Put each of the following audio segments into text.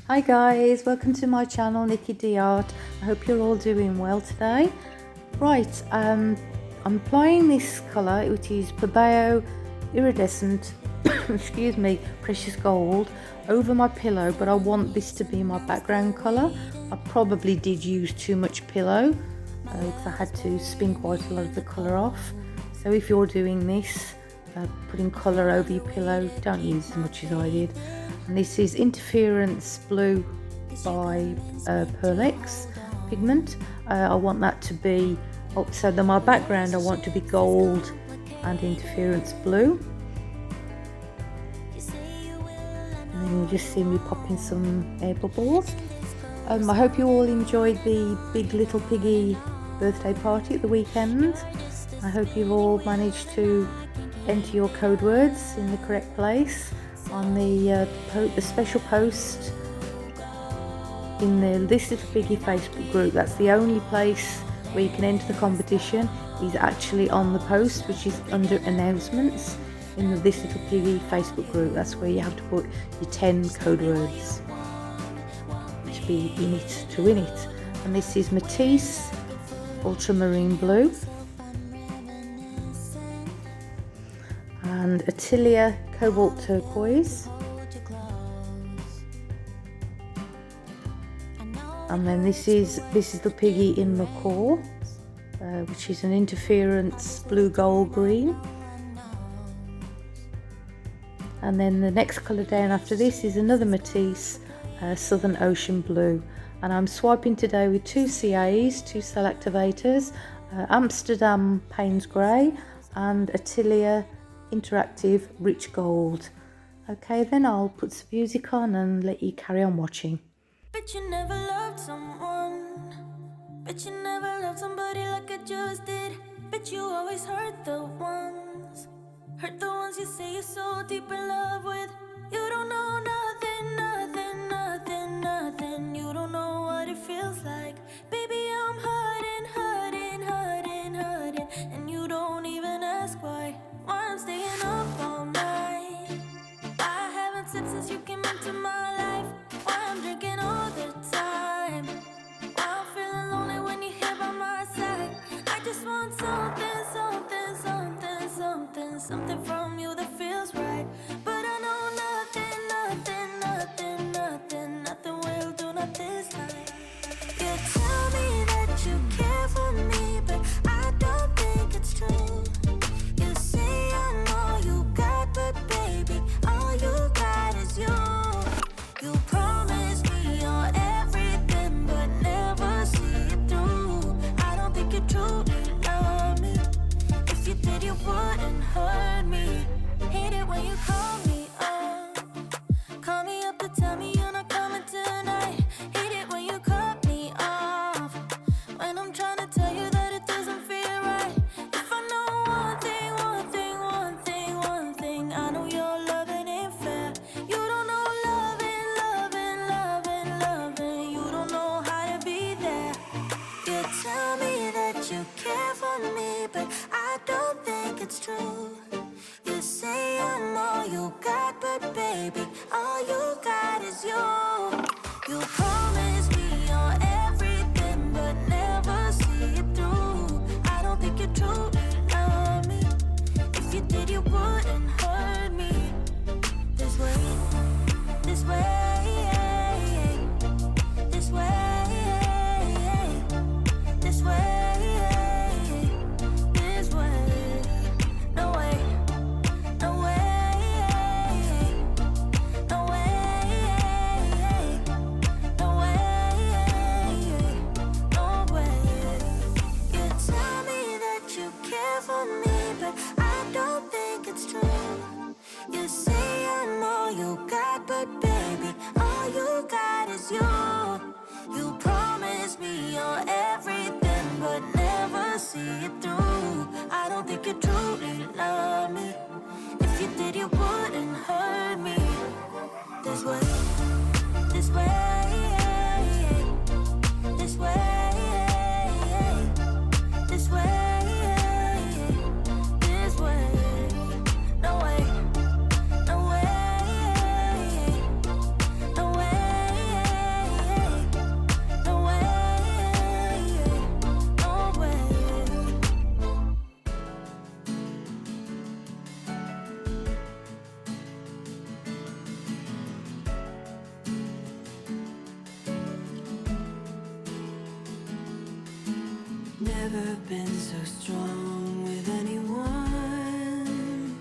Hi guys, welcome to my channel Niki D Art. I hope you're all doing well today. Right, I'm applying this colour, which is Pebeo Iridescent, excuse me, Precious Gold, over my pillow, but I want this to be my background colour. I probably did use too much pillow because I had to spin quite a lot of the colour off. So if you're doing this, putting colour over your pillow, don't use as much as I did. And this is Interference Blue by Pearlex pigment. I want that to be, so that my background I want to be gold and interference blue. And then you'll just see me popping some air bubbles. I hope you all enjoyed the Big Little Piggy birthday party at the weekend. I hope you've all managed to enter your code words in the correct place on the special post in the This Little Piggy Facebook group. That's the only place where you can enter the competition, is actually on the post, which is under announcements in the This Little Piggy Facebook group. That's where you have to put your 10 code words to be in it, to win it. And this is Matisse Ultramarine Blue and Atelier Cobalt Turquoise, and then this is the Piggy in Macaw, which is an interference blue gold green, and then the next colour down after this is another Matisse Southern Ocean Blue. And I'm swiping today with two CAs, two cell activators, Amsterdam Paynes Grey and Atelier Interactive Rich Gold. Okay, then I'll put some music on and let you carry on watching. Bet you never loved someone. Bet you never loved somebody like I just did. Bet you always hurt the ones. Hurt the ones you say you're so deep in love with. You don't know nothing, nothing, nothing, nothing. You don't know what it feels like. Baby, I'm hurting, hurting, hurting, hurting. And you don't even ask why. Why I'm staying up all night. I haven't slept since you came into my life. Why I'm drinking all the time. Why I'm feeling lonely when you're here by my side. I just want something, something, something, something, something from you that feels right. But I know nothing, nothing, nothing, nothing, nothing will do, not this time. You tell me that you care for me, but I don't think it's true. You say I'm all you got, but baby, all you got is you. You promise me you're everything, but never see it through. I don't think you truly love me. If you did, you wouldn't hurt me. Hate it when you call me up. Call me up to tell me you're not coming tonight. Hate it when you cut me off. When I'm trying to tell you that it doesn't feel right. If I know one thing, one thing, one thing, one thing, I know your loving ain't fair. You don't know loving, loving, loving, loving. You don't know how to be there. You tell me that you care for me, but I don't think it's true. You say I'm all you got, but baby, all you got is you. You promise me you're everything, but never see it through. I don't think you truly love me. If you did, you wouldn't hurt me. This way, this way, this way, this way, this way. No way, no way, no way, no way, no way. You tell me that you care for me, but I don't think it's true. You say I'm all you got, but baby, all you got is you. You promise me you're everything, but never see it through. I don't think you truly love me. If you did, you wouldn't hurt me. This way, this way, this way, this way, this way. No way, no way, no way. Never been so strong with anyone.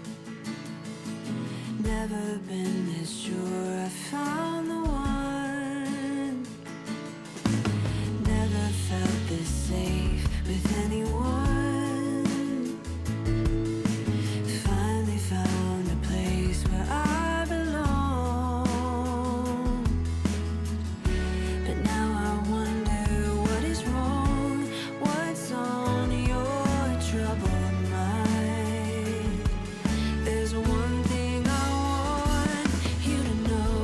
Never been this sure I found the one. Never felt this safe with anyone. Finally found a place where I belong. But now I wonder what is wrong. What's on your troubled mind? There's one thing I want you to know.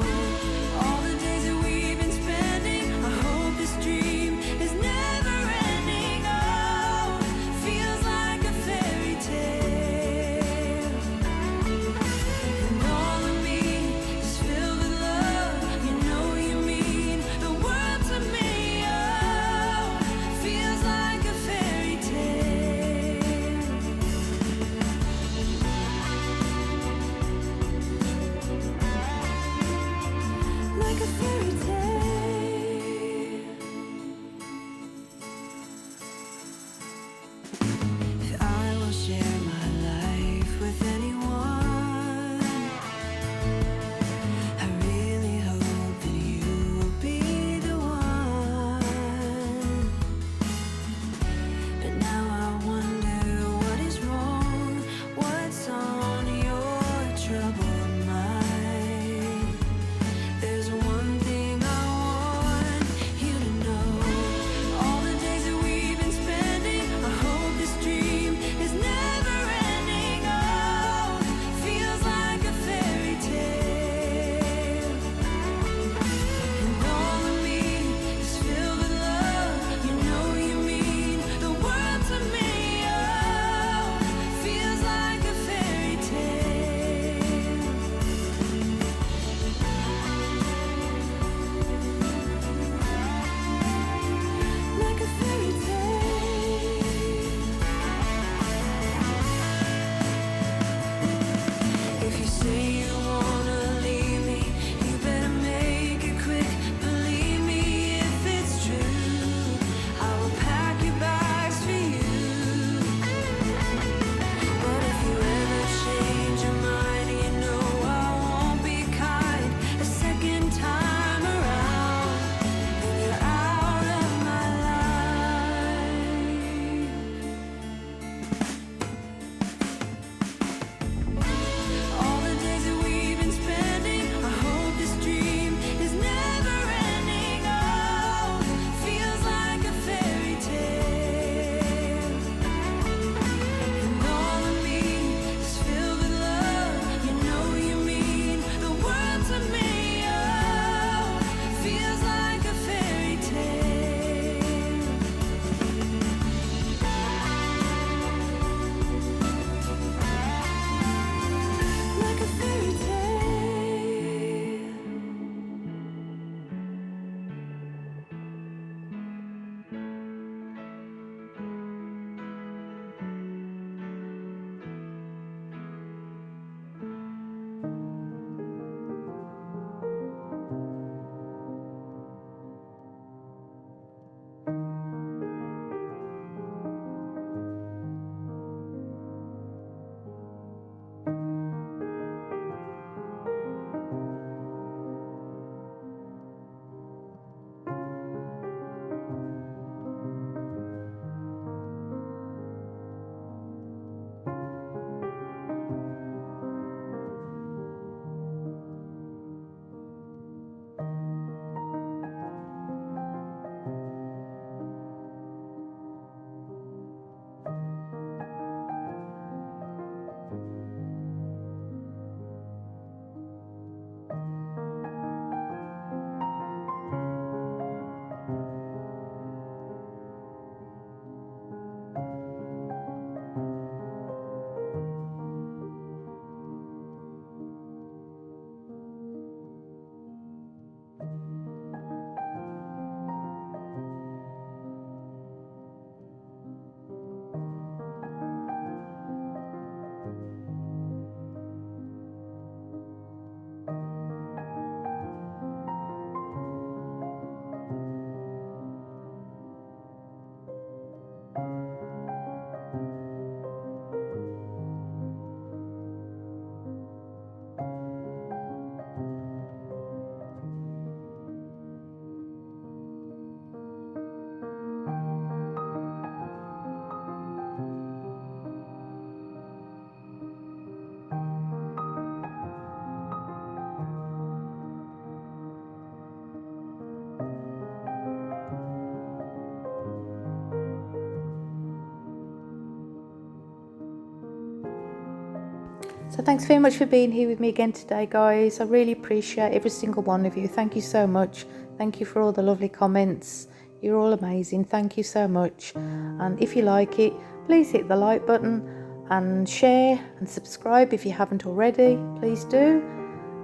So thanks very much for being here with me again today, guys. I really appreciate every single one of you. Thank you so much. Thank you for all the lovely comments. You're all amazing. Thank you so much. And if you like it, please hit the like button and share and subscribe if you haven't already. Please do.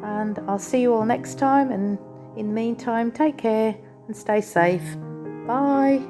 And I'll see you all next time. And in the meantime, take care and stay safe. Bye.